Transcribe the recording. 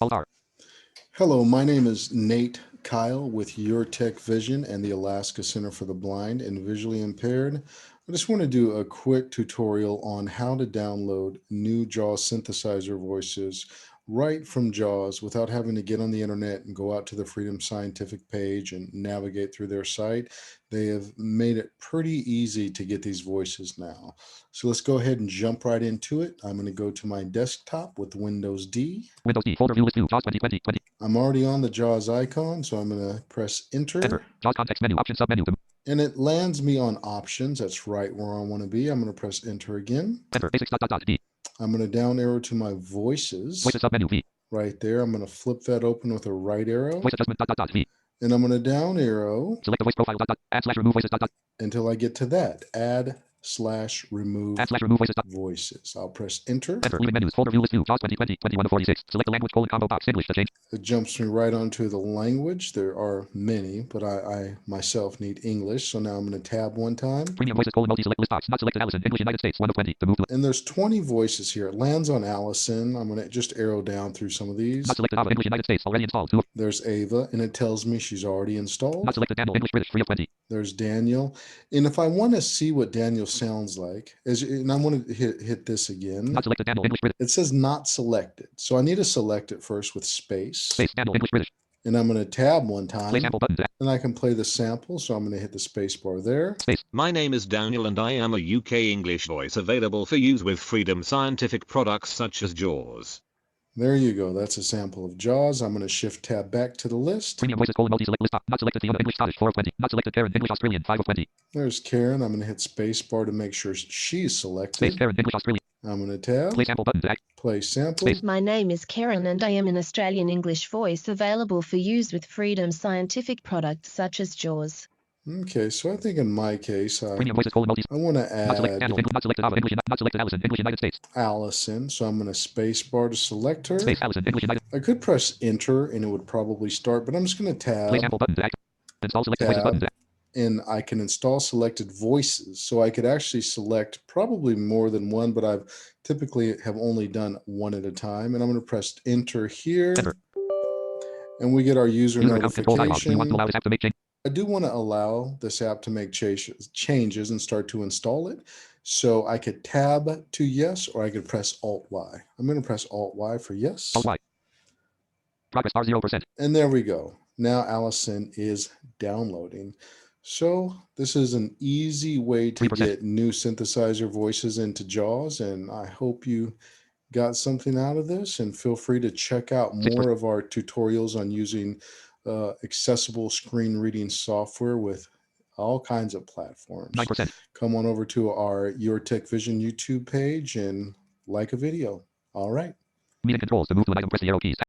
Alt R. Hello, my name is Nate Kyle with Your Tech Vision and the Alaska Center for the Blind and Visually Impaired. I just want to do a quick tutorial on how to download new JAWS synthesizer voices right from JAWS without having to get on the internet and go out to the Freedom Scientific page and navigate through their site. They have made it pretty easy to get these voices now. So let's go ahead and jump right into it. I'm going to go to my desktop with Windows D. Windows D. Folder view list 2. JAWS 2020. I'm already on the JAWS icon, so I'm going to press Enter. enter, JAWS context menu. Option sub menu. and it lands me on options. That's right where I want to be. I'm going to press enter again. Enter. Basics D. I'm going to down arrow to my voices Voices sub menu V. right there. I'm going to flip that open with a right arrow, Voice adjustment V. and I'm going to down arrow Select the voice profile add slash remove voices until I get to that. Add/remove add slash remove voices voices. I'll press enter. Enter. Leaving menus. Folder view list 2. JAWS 2020. 21 to 46. Select the language combo box. English to change. It jumps me right onto the language. There are many, but I myself need English. So now I'm going to tab one time. Premium voices multi select list box. Not selected Allison. English United States 1 of 20. To move to And there's 20 voices here. It lands on Allison. I'm going to just arrow down through some of these. not selected Ava. English United States already installed. 2. There's Ava, and it tells me she's already installed. Not selected Daniel. English British 3 of 20. There's Daniel. And if I want to see what Daniel sounds like, and I want to hit this again. Not selected Daniel. English British. It says not selected. So I need to select it first with space. Space. Daniel. English British. And I'm going to tab one time. Play sample button. And I can play the sample. So I'm going to hit the space bar there. Space. My name is Daniel and I am a UK English voice available for use with Freedom Scientific products such as JAWS. There you go. That's a sample of JAWS. I'm going to shift tab back to the list. Premium voices multi select list. Not selected Fiona. English Scottish 4 of 20. Not selected Karen. English Australian 5 of 20. There's Karen. I'm going to hit space bar to make sure she's selected. Space. Karen. English Australian. I'm going to tab. Play sample button. Play sample. Space. My name is Karen and I am an Australian English voice available for use with Freedom Scientific products such as JAWS. Okay, so I think in my case, Premium voices multi. I want to Not selected add Daniel. Not selected Ava. English. Not selected Allison. English United States. Allison. So I'm going to space bar to select her. Space. Allison. English United. I could press enter and it would probably start, but I'm just going to tab. Play sample button. Install selected voices button. And I can install selected voices. So I could actually select probably more than one, but I've typically have only done one at a time. And I'm going to press enter here. Enter. And we get our user notification. You want to allow this app to make change. I do want to allow this app to make changes and start to install it. So I could tab to yes, or I could press Alt-Y. I'm going to press Alt-Y for yes. Alt-Y. Progress bar 0%. And there we go. Now Allison is downloading. So this is an easy way to 3%. get new synthesizer voices into JAWS, and I hope you got something out of this, and feel free to check out more of our tutorials on using accessible screen reading software with all kinds of platforms. 9%. Come on over to our Your Tech Vision YouTube page and like a video. All right. Meeting controls to move to an item, press the arrow keys.